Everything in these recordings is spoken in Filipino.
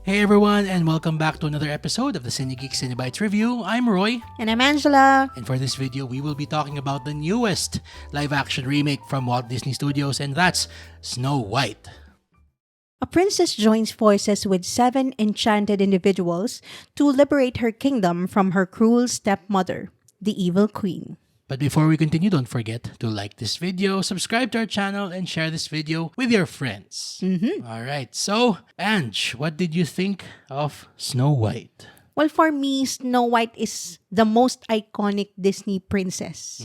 Hey everyone, and welcome back to another episode of the CineGeek Cinebites Review. I'm Roy, And I'm Angela. and for this video, we will be talking about the newest live-action remake from Walt Disney Studios, and that's Snow White. A princess joins forces with 7 enchanted individuals to liberate her kingdom from her cruel stepmother, the evil queen. But before we continue, don't forget to like this video, subscribe to our channel, and share this video with your friends. Alright, so, Ange, what did you think of Snow White? Well, for me, Snow White is the most iconic Disney princess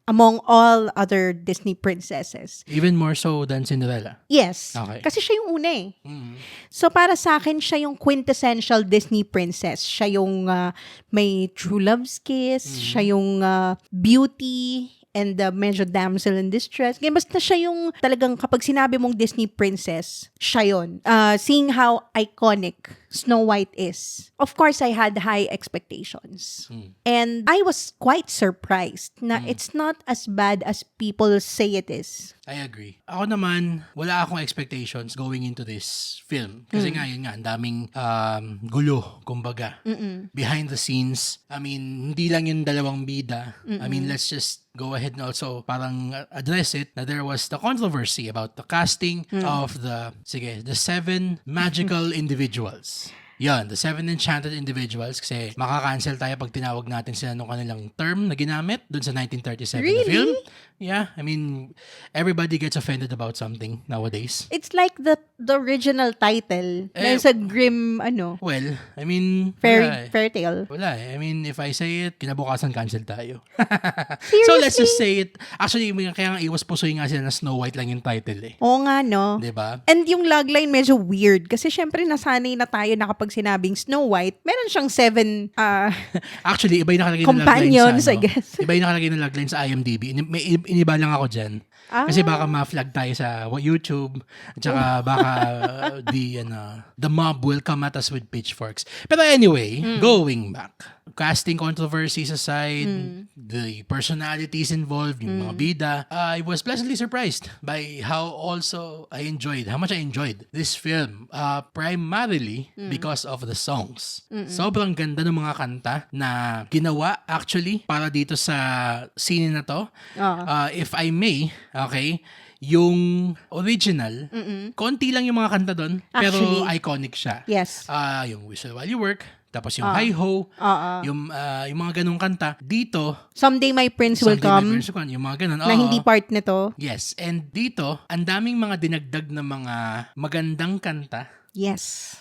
among all other Disney princesses. Even more so than Cinderella. Yes, Okay. kasi siya yung una eh. So para sa akin, siya yung quintessential Disney princess. Siya yung may true love's kiss, siya yung beauty, and medyo damsel in distress. Ngayon, basta siya yung talagang kapag sinabi mong Disney princess, siya yun. Seeing how iconic Snow White is, of course, I had high expectations. And I was quite surprised na it's not as bad as people say it is. I agree. Ako naman, wala akong expectations going into this film. Kasi nga, yun nga, ang daming gulo, kumbaga. Behind the scenes, I mean, hindi lang yung dalawang bida. I mean, let's just go ahead and also parang address it na there was the controversy about the casting of the 7 magical individuals. Yan, the 7 enchanted individuals kasi makakancel tayo pag tinawag natin sila nung kanilang term na ginamit dun sa 1937 na film. Yeah, I mean, everybody gets offended about something nowadays. It's like the original title. There's a grim, Well, I mean, fairy tale. Wala eh. I mean, if I say it, kinabukasan cancel tayo. So let's just say it. Actually, kaya nga iwas pusoy nga sila na Snow White lang yung title eh. Oo nga, no? Diba? And yung logline medyo weird kasi syempre nasanay na tayo na kapag sinabing Snow White, meron siyang 7 Actually, iba yung nakalagay na companions, logline I guess. Iba yung nakalagay na logline sa IMDb. May iniba lang ako dyan. Kasi baka ma-flag tayo sa YouTube. At saka baka the mob will come at us with pitchforks. Pero anyway, going back. Casting controversies aside, the personalities involved, yung mga bida, I was pleasantly surprised by how much I enjoyed this film. Primarily because of the songs. Sobrang ganda ng mga kanta na ginawa actually para dito sa scene na to. If I may, okay, yung original, konti lang yung mga kanta doon, pero Actually, iconic siya. Yes. Yung Whistle While You Work, tapos yung Hi-Ho, yung mga ganong kanta. Dito, Someday My Prince Will Someday My Come Prince Will Come, yung mga ganon. na hindi part nito. Yes, and dito, ang daming mga dinagdag na mga magandang kanta Yes.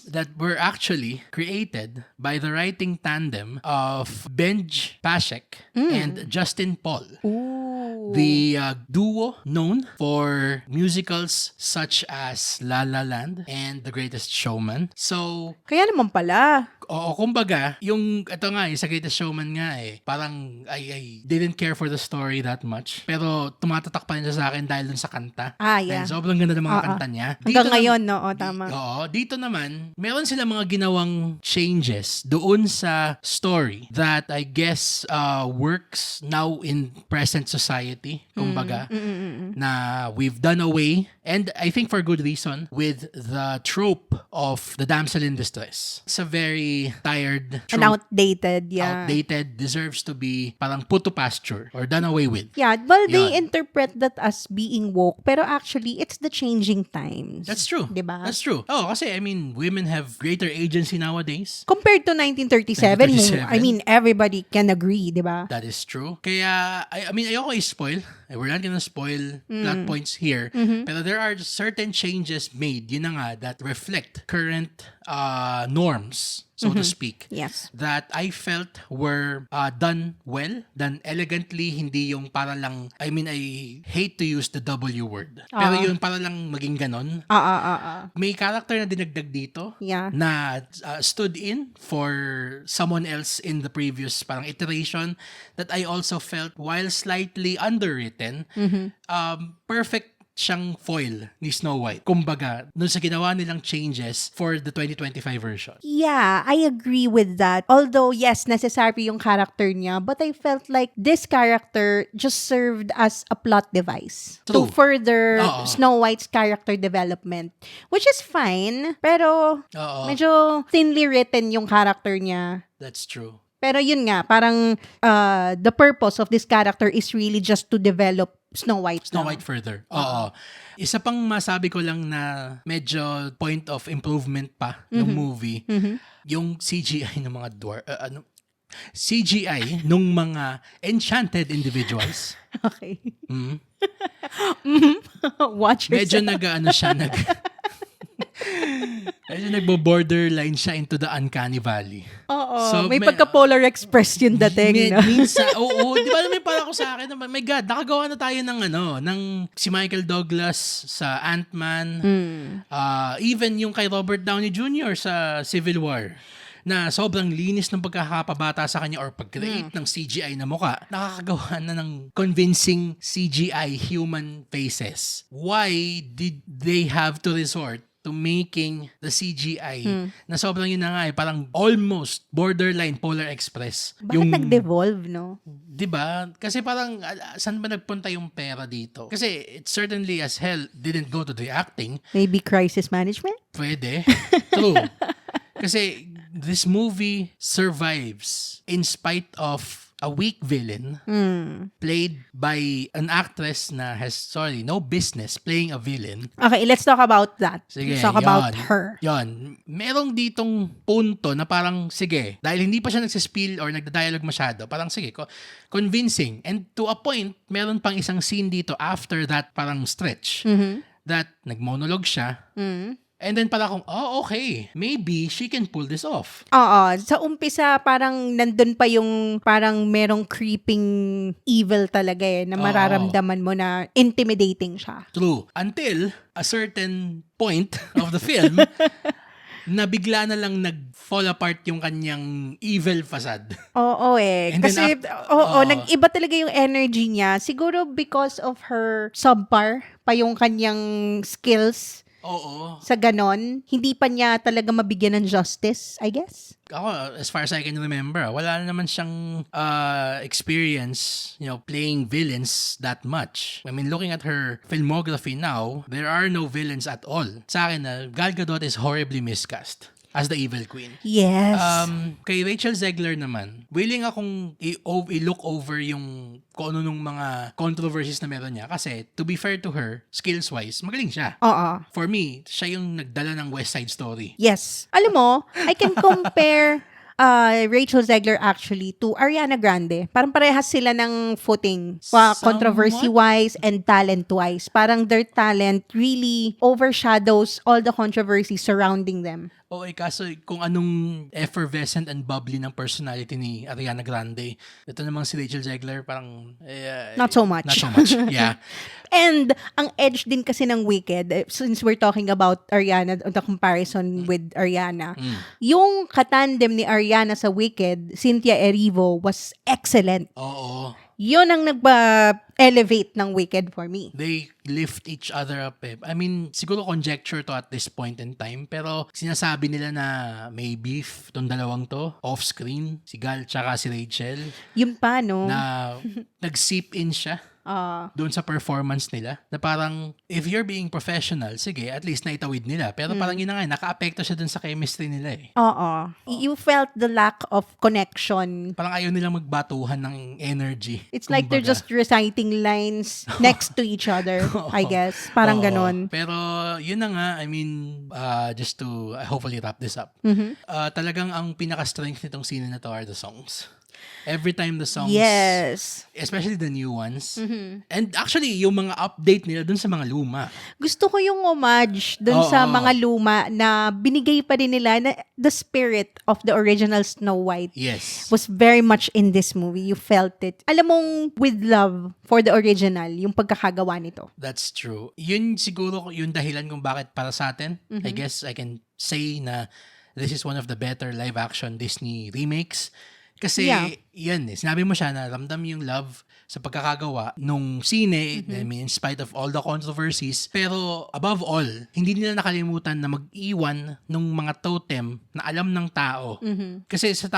that were actually created by the writing tandem of Benj Pasek and Justin Paul. Ooh. The duo known for musicals such as La La Land and The Greatest Showman. So, Kaya naman pala. kumbaga, ito nga sa Greatest Showman nga parang I didn't care for the story that much. Pero tumatatak pa rin siya sa akin dahil dun sa kanta. Yeah. And sobrang ganda ng mga kanta niya. Hanggang ngayon, no? Tama. Dito naman, meron sila mga ginawang changes doon sa story that I guess works now in present society. Kumbaga, na we've done away, and I think for good reason, with the trope of the damsel in distress. It's a very tired trope. And outdated, yeah. Outdated, deserves to be parang put to pasture or done away with. Yeah, well, they Yun. interpret that as being woke, pero actually, it's the changing times. That's true. Diba? That's true. Kasi I mean, women have greater agency nowadays. Compared to 1937, I mean, everybody can agree, di ba? That is true. Kaya, I mean, ayoko i-spoil. We're not gonna spoil plot points here. Pero there are certain changes made, yun na nga, that reflect current norms, so to speak. Yes. That I felt were done well, done elegantly, hindi yung para lang, I mean, I hate to use the W word. Pero yung para lang maging ganon. May character na dinagdag dito Yeah. na stood in for someone else in the previous parang iteration that I also felt, while slightly underwritten, perfect siyang foil ni Snow White. Kumbaga, dun sa ginawa nilang changes for the 2025 version. Yeah, I agree with that. Although, yes, necessary yung character niya, but I felt like this character just served as a plot device to True. further Oo. Snow White's character development, which is fine, pero Oo. medyo thinly written yung character niya. That's true. Pero yun nga, parang the purpose of this character is really just to develop Snow White. Snow White further. Oo. Isa pang masabi ko lang na medyo point of improvement pa ng movie, yung CGI ng mga CGI nung mga enchanted individuals. Okay. Mm. Watch Medyo yourself. medyo nagbo-borderline siya into the uncanny valley. Oo. So, may pagka-Polar Express yung dating. No? Minsan, di ba may para ko sa akin, my God, nakagawa na tayo ng si Michael Douglas sa Ant-Man, even yung kay Robert Downey Jr. sa Civil War, na sobrang linis ng pagkakapabata sa kanya or pag-create ng CGI na mukha, nakakagawa na ng convincing CGI human faces. Why did they have to resort to making the CGI na sobrang yun na nga parang almost borderline Polar Express? Bakit nag-devolve, no? Diba? Kasi parang saan ba nagpunta yung pera dito? Kasi it certainly as hell didn't go to the acting. Maybe crisis management? Pwede. True. Kasi this movie survives in spite of a weak villain played by an actress na has, no business playing a villain. Okay, let's talk about that. Sige, Let's talk about her. Yon. Merong ditong punto na parang, sige, dahil hindi pa siya nagsispill or nagda-dialogue masyado, parang sige, convincing. And to a point, meron pang isang scene dito after that parang stretch that nagmonologue siya. And then parang okay, maybe she can pull this off. Oo. Sa umpisa, parang nandun pa yung parang merong creeping evil talaga na mararamdaman mo na intimidating siya. True. Until a certain point of the film, na bigla na lang nag-fall apart yung kanyang evil facade. Oo And kasi, nag-iba talaga yung energy niya. Siguro because of her subpar pa yung kanyang skills. Oo. Sa ganon, hindi pa niya talaga mabigyan ng justice, I guess. Ako, as far as I can remember, wala naman siyang experience, playing villains that much. I mean, looking at her filmography now, there are no villains at all. Sa akin, Gal Gadot is horribly miscast as the evil queen. Yes. Kay Rachel Zegler naman, willing akong i-look over yung kung ano nung mga controversies na meron niya. Kasi, to be fair to her, skills-wise, magaling siya. Oo. For me, siya yung nagdala ng West Side Story. Yes. Alam mo, I can compare Rachel Zegler actually to Ariana Grande. Parang parehas sila ng footing. Controversy-wise and talent-wise. Parang their talent really overshadows all the controversy surrounding them. Kaso kung anong effervescent and bubbly ng personality ni Ariana Grande, ito namang si Rachel Zegler, parang... not so much. Not so much, yeah. And ang edge din kasi ng Wicked, since we're talking about Ariana, the comparison with Ariana, yung katandem ni Ariana sa Wicked, Cynthia Erivo, was excellent. Oo. Yun ang nagba-elevate ng Wicked for me. They lift each other up. I mean, siguro conjecture to at this point in time, pero sinasabi nila na may beef tong dalawang to, off-screen, si Gal tsaka si Rachel. Yun pa, no? Na nag-seep in siya doon sa performance nila. Na parang, if you're being professional, sige, at least naitawid nila. Pero parang yun na nga, naka-apekto siya doon sa chemistry nila eh. Oo. You felt the lack of connection. Parang ayaw nilang magbatuhan ng energy. It's like they're just reciting lines next to each other, I guess. Parang ganon. Pero yun na nga, I mean, just to hopefully wrap this up. Talagang ang pinaka-strength nitong scene na to are the songs. Every time the songs, yes, especially the new ones, and actually yung mga update nila dun sa mga luma. Gusto ko yung homage dun sa mga luma na binigay pa din nila na the spirit of the original Snow White. Yes. Was very much in this movie. You felt it. Alam mong with love for the original, yung pagkakagawa nito. That's true. Yun siguro yung dahilan kung bakit para sa atin. I guess I can say na this is one of the better live-action Disney remakes. Kasi, Yeah. yan sinabi mo siya na ramdam yung love sa pagkakagawa nung sine, I mean, in spite of all the controversies. Pero, above all, hindi nila nakalimutan na mag-iwan ng mga totem na alam ng tao. Kasi sa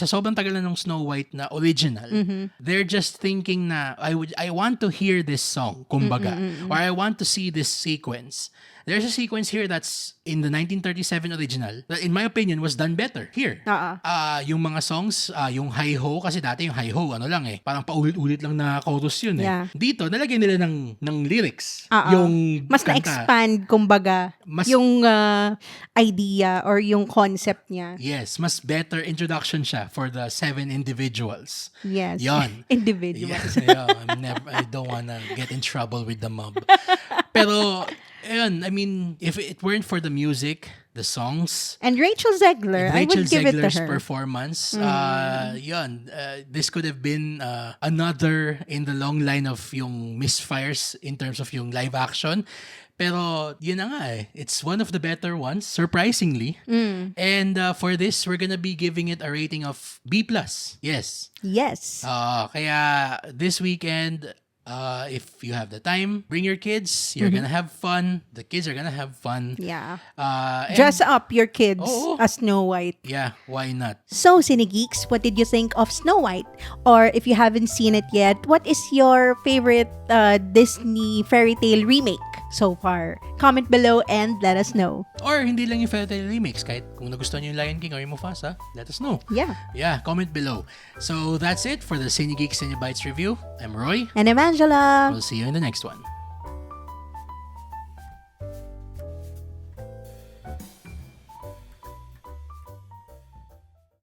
sobrang tagal na nung Snow White na original, they're just thinking na, I want to hear this song, kumbaga, or I want to see this sequence. There's a sequence here that's in the 1937 original that in my opinion was done better here. Yung mga songs, yung hi-ho, kasi dati yung hi-ho, parang paulit-ulit lang na chorus yun eh. Yeah. Dito, nalagyan nila ng lyrics. Yung mas kanta. na-expand, kumbaga, yung idea or yung concept niya. Yes, mas better introduction siya for the 7 individuals. Yes. Yon. Individuals. Yes, I don't wanna get in trouble with the mob. Pero, ayun, I mean, if it weren't for the music, the songs, And Rachel Zegler, I Rachel would give it to Zegler's her. performance, this could have been another in the long line of yung misfires in terms of yung live action. Pero yun na nga it's one of the better ones, surprisingly. And for this, we're gonna be giving it a rating of B+. Yes. Yes. Kaya this weekend, if you have the time, bring your kids. You're gonna have fun. The kids are gonna have fun. Yeah. And- Dress up your kids Oo. as Snow White. Yeah, why not? So, Cinegeeks, what did you think of Snow White? Or if you haven't seen it yet, what is your favorite Disney fairy tale remake so far? Comment below and let us know. Or hindi lang yung fairy tale remakes, kahit kung nagustuhan nyo yung Lion King or yung Mufasa, let us know. Yeah. Yeah, comment below. So that's it for the Cinegeeks Cinebites review. I'm Roy. And I'm Angela. We'll see you in the next one.